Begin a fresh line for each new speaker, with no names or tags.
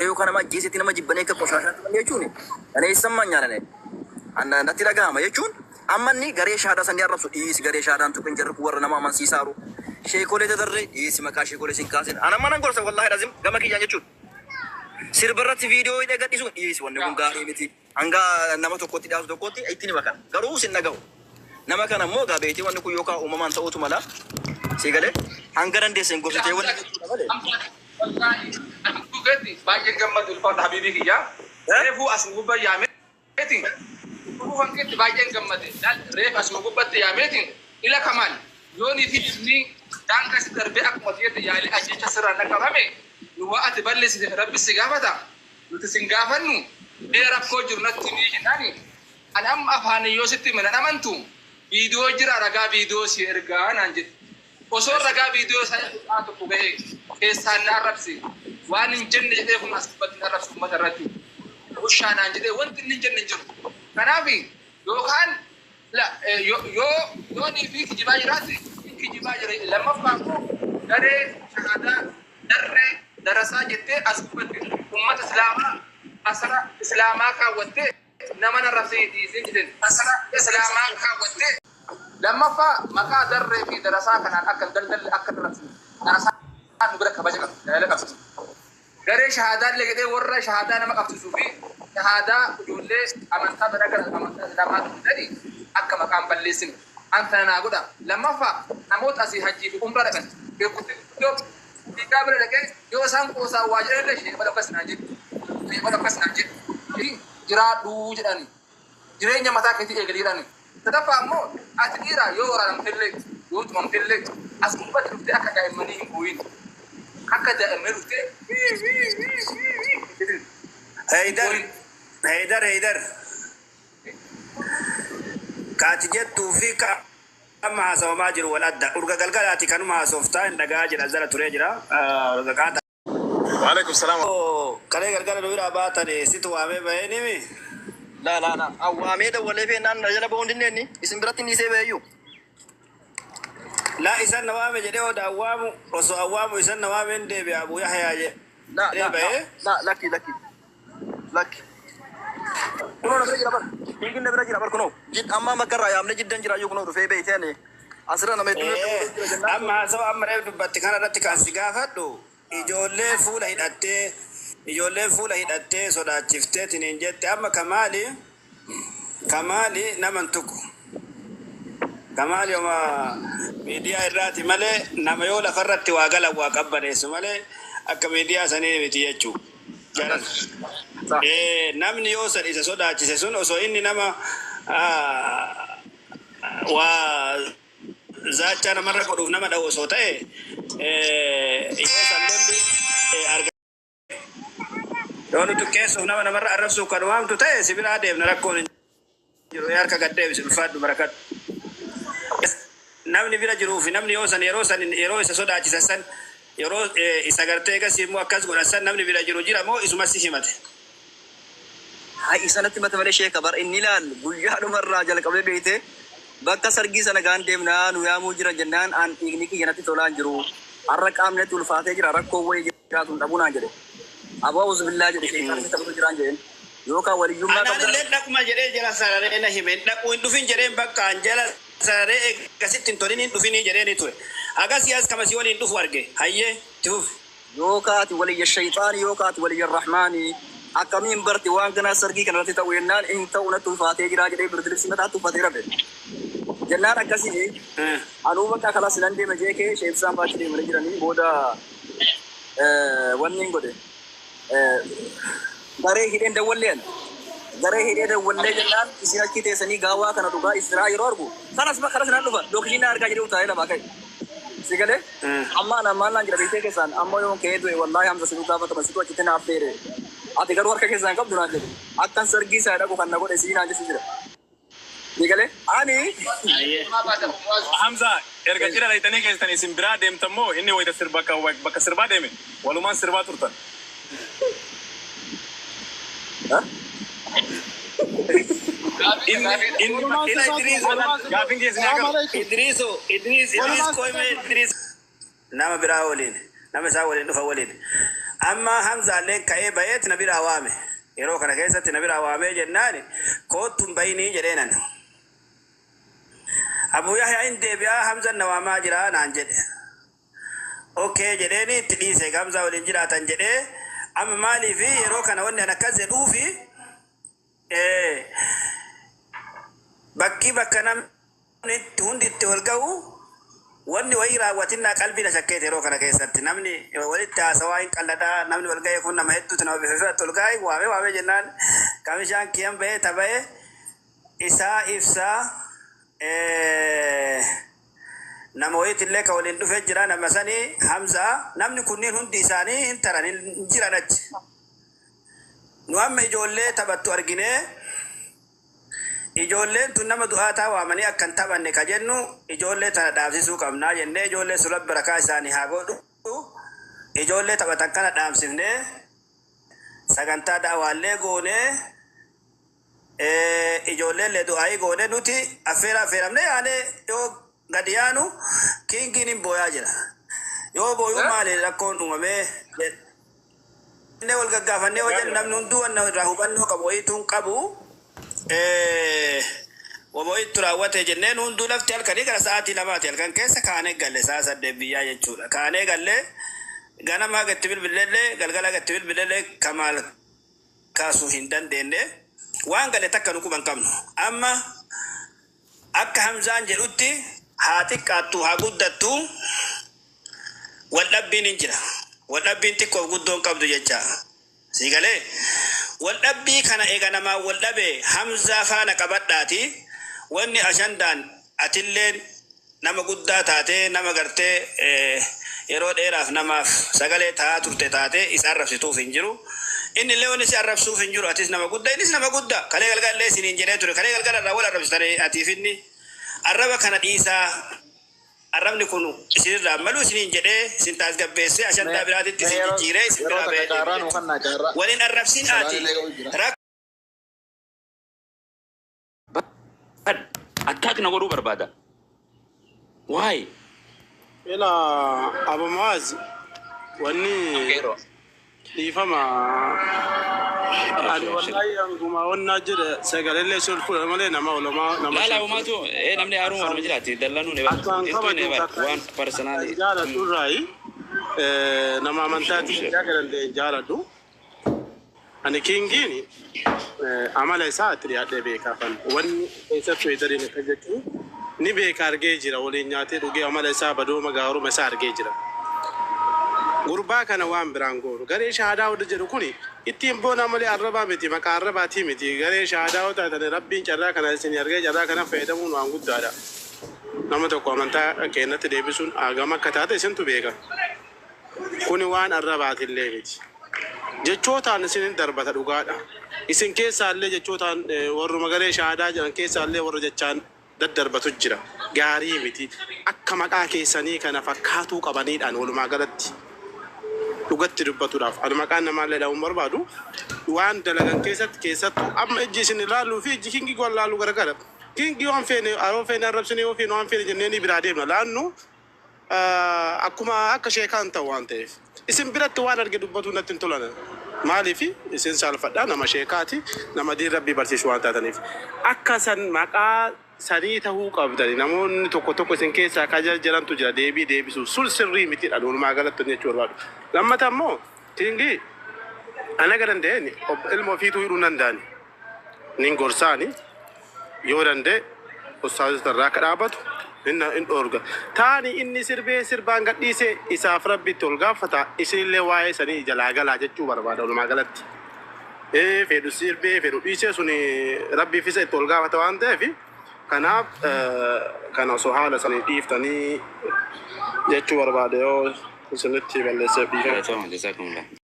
يوكان ما جيسيتي نما جبني كقشاشات يجوني أنا يسمعني أنا نتيلا جاما يجون أمني غري شهادة سنيا ربصو إيس غري شهادة أنتو كنجر كور نما من سيسارو شيء كله تدري إيس مكان شيء كله سينكاسين أنا ما نقول سو والله لازم جاما كي جاني يجون سيربرات فيديو إذا قد يسون إيس ونقول غاري متي أنغا نما توكوتي داس توكوتي أيتني مكان غروس النجاو نما كان مو غابيتي ونقول يوكا أمم أنت أوتو ملا سيغله أنغران دي سينغوسي تيون
Gati, bagian gambar dulu Pak Habibie ya. Refu asmu ba ya meeting. Ku fangket bagian gambar dan ref asmu ba ya meeting. Ila kamal. Yoni fitni dan kas darbe ak mafiyat ya li ajin tasra na karame. Nuwa atballis rabbi sigafata. Lutu singafanu. Era ko jurnat tini nani. Anam afani yositi min amantum. Video jira raga video si erga nanjit. Osor raga video saya atau kubehe. Kesan Arabsi. Waan injenne jedhee kun asirratti arrabsu uummata irratti bushaanaan jedhee wanti inni injenne hin jiru. Kanaaf yookaan yoo nii fi kijibaa jiraate kijibaa jira. Lammaffaa immoo daree shahaadaa darree darasaa jettee asirratti uummata islaamaa asara islaamaa kaawwattee nama arrabsee dhiisee jedhan asara islaamaa kaawwattee lammaffaa maqaa darree fi darasaa kanaan akka daldalli akka arrabsu darasaa nu bira kabaja qabdi. Garee shahaadaa legedee warra shahaadaa nama qabsiisuu fi shahaadaa ijoollee amantaa biragar amantaa islaamaa ta'anii akka maqaan balleessine anta naa godha. Lammaffaa namoota asii hajjii fi umra dhaqan beekutti yoo dhiigaa bira dhaqee yoo isaan qoosaa waa jedhan ishee bala akkasnaa jedhu jiraadhuu jedhani jireenya mataa keetii eegaliidhaani. Sadaffaa immoo ati dhiiraa yoo waraanamtillee yoo tumamtillee as gubbatti dhuftee akka daa'immanii hin bu'in.
هيدر كاتجت توفيق أما سو ماجر والأدى أرجع قلقلاتي كانوا مع سوفتان دجاجر أزل تريجرا رجعت
وعليكم السلام
كله قلقلة نوير أباتني سيتو أمي بيني مي
لا أو أمي ده ولا في نان نجلا بونديني اسم براتي نيسي بيو
لا إنسان نوام جديه وده أوام وسو أوام إنسان نوام إنده بأبو يحيى
لا لكي كنو نبرج رابر يمكن نبرج رابر كنو جد أما مكر يا أمني جدا جرا يكونوا رفيع بيتاني أسرع نميت
أما سو أما رأي بتكان رأي تكان سجافة دو إجولة فول هيد سودا شفتة تنجت أما كمالي نمنتكو كمال يوم ميديا الراتي ماله نما يولا فرت واقلا واقبل ماله أك ميديا سنين متيجو جالس نمني يوصل إذا صدا تسون أو إني نما و زاجنا مرة كروف نما داو صوته يوصل لندي لونو تكيس نما مرة أرسل كروام تته سبيل هذا بنركون يرويار كقدام بسبب بركات namni bira jiru fi namni yeroo isa sodaachisan yeroo isa gartee gasiimu akkas godhasan namni bira jiru jira moo isuma si himate
hay isanatti mata malee sheeka bar inni laal guyyaa dhumarraa jalqabee beekte bakka sargii sana gaan deemnaa nu yaamuu jira jennaan aan dhiigni kiyyanatti tolaan jiru har'a qaamnetti ulfaatee jira rakkoo wayii jiraatu dhabunaan jedhe abaa uzbillaa jedhe sheekaan ta'uu jiraan jedhen yookaan waliyyummaa
qabda anaan dhaquma jedhee jala sararee na himeen dhaquu hin dhufin jedheen bakka an jala sararee gasittiin toliniin dhufinii jedheeni ture agasiyaas kamasii waliin dhufu arge hayyee tuuf
yookaati waliyya shayxaani yookaati waliyya rahmaani akkamiin barti waan kana sargii kanarratti ta'u yennaan in ta'u na tulfaatee jira jedhee birdilibsi mataa tulfatee rabe jennaan akkasii anuu bakka kalas nan deema jeekee sheebsaan baachii deemanii jiranii booda wanni hin godhe garee hidheen dawwalleen garee hidhee dawwallee jennaan isin achi teessanii gaawaa kana dhugaa israa yeroo argu kanas nan dhufa lookishiin argaa jedhee utaa'ee lamaa ka'e sigale ammaan naan jira beekee keessaan ammoo yoon ka'ee du'e wallaahi hamsa sinuu gaafata basitu achitti naaf dheere ati garuu harka keessaan qabdu naan jedhe akkan sargii isaa dhaqu kan na godhe sii naan jechu jira sigale ani
Hamza erga jira laytanii keessanii isin biraa deemtammoo inni wayita bakka sirbaa deeme walumaan sirbaa turtan.
nama biraa waliin nama isaa waliin dhufa waliin amma hamzaalleen ka'ee bayeet na bira waame yeroo kana keessatti na bira waamee jennaani koottuun bayinii jedheenan Abu Yahya hin deebi'aa hamzan na waamaa jira naan jedhe okay jedheeni itti dhiise hamza waliin jiraatan jedhee amma maaliifi yeroo kana wanni an akkas jedhuufi bakka namni hundi itti wal ga'u wanni wayii raawwatinaa qalbii na shakkeete yeroo kana keessatti namni walitti haasawaa hin qalladhaa namni wal ga'e kun nama hedduutu nama bifeeffatu wal ga'e waamee jennaan kamishaan kiyan ba'ee taba'e isaa ibsaa nama wayiitti illee ka waliin dhufee jira nama sanii Hamzaa namni kunniin hundi isaanii hin taran hin jiran achi nu amma ijoollee taphattu arginee ijoolleen tun nama du'aataa waamanii akkan taphanne ka jennu ijoollee tana dhaabsisuu qabnaa jennee ijoollee sulab barakaa isaanii haa godhu ijoollee taphatan kana dhaamsifnee sagantaa daawaallee goonee ijoollee du'aayii goonee nuti affeeramnee yaanee yoo gadi yaanu kiingiin hin booyaa jira yoo booyuu maali rakkoon uumamee wal gaggaafannee wajjin namni hunduu wanna irraa hubannoo qabu wayituun qabu waboitu raawwate jenneen hunduu lafti halkanii gara sa'aatii lamaati halkan keessa kaanee galle sa'a 8 biyyaa jechuudha kaanee galle ganama gatti bilbilellee galgala gatti bilbilellee kamaal kaasuu hin dandeenye waan galle takka nu quban qabnu amma akka Hamzaan jedhutti haa xiqqaattu haa guddattu waldhabbiin hin jira waldhabbiin xiqqoof guddoon qabdu jecha siigalee waldhabbii kana eega namaa waldhabe Hamzaa faana qabadhaati wanni ashandaan atilleen nama guddaa taatee nama gartee yeroo dheeraaf namaaf sagalee taa turte taatee isa arrabsituuf hin jiru inni illee wanni si arrabsuuf hin jiru atis nama guddaa innis nama guddaa kalee galgalee isiniin jedhee ture kalee galgala irraa wal arrabsitanii atiif inni arraba kana dhiisaa arrabni kun isinirraa malu isiniin jedhee isin tasgabbeessee ashandaa biraatitti isin jijjiiree isin biraa ba'ee waliin arrabsiin ati
attack na godhuu barbaada. Why?
Ila Abu Muaz wanni dhiifama ani wallahi anguma wonna jira sagalee sulfur malee nama ulama nama
la umatu namni haruma wal majlati dallanu ne waan personally
jala turai nama amantaati jagalan jaladu ani kingini amala isaati yaade beekafan wanni keessattuu idarin kajechu ni beeka argee jira waliin nyaatee dhugee amala isaa badoo magaaruma isaa argee jira gurbaa kana waan biraan gooru garee shahaadaa wada jedhu kuni ittiin boona malee arrabaa miti maqaa arrabaatii miti garee shahaadaa wada taatanii rabbiin carraa kana isin argee carraa kana fayyadamuun waan guddaadha nama tokko amantaa keenyatti deebisuun agama akka taate isintu beeka kuni waan arrabaatillee miti jechootaan isin darbata dhugaadha isin keessaallee jechootaan warruma garee shahaadaa jiran keessaallee warra jechaan daddarbatu jira gaarii miti akka maqaa keessanii kana fakkaatuu qabaniidhaan walumaa galatti dhugatti dubbatuudhaaf ani maqaan namaallee dhabuun barbaadu waan dalagan keessattuu amma ijji isin ilaaluu fi ijji kingi goon laaluu garagara kingi waan feene aroo feene arrabsine yoo feene waan feene jenneeni biraa deemna laannu akkuma akka sheekaan ta'u waan ta'eef isin biratti waan arge dubbatu natti hin tolan maaliif isin saalfadhaa nama sheekaati nama diin rabbii barsiisu waan taataniif akka san maqaa sanii tahuu qabdani namoonni tokko isin keessaa kajajalantu jira deebisuu sul sirrii miti walumaa galatti jechuu barbaadu lammata ammoo kingi ana gadan deeni ilmo fiituu hidhuu danda'ani nin gorsaani yoo danda'e ustaazota irraa akka dhaabatu in dhorga taani inni sirbaan gadhiise isaaf rabbitti ol gaafata isinillee waa'ee sanii jalaa galaa jechuu barbaada walumaa galatti fedhu sirbee fedhu dhiisee suni rabbiif isa itti ol gaafata waan ta'eef kanaaf kana osoo haala sanii dhiiftanii jechuu barbaada yoo isinitti balleessee biifee.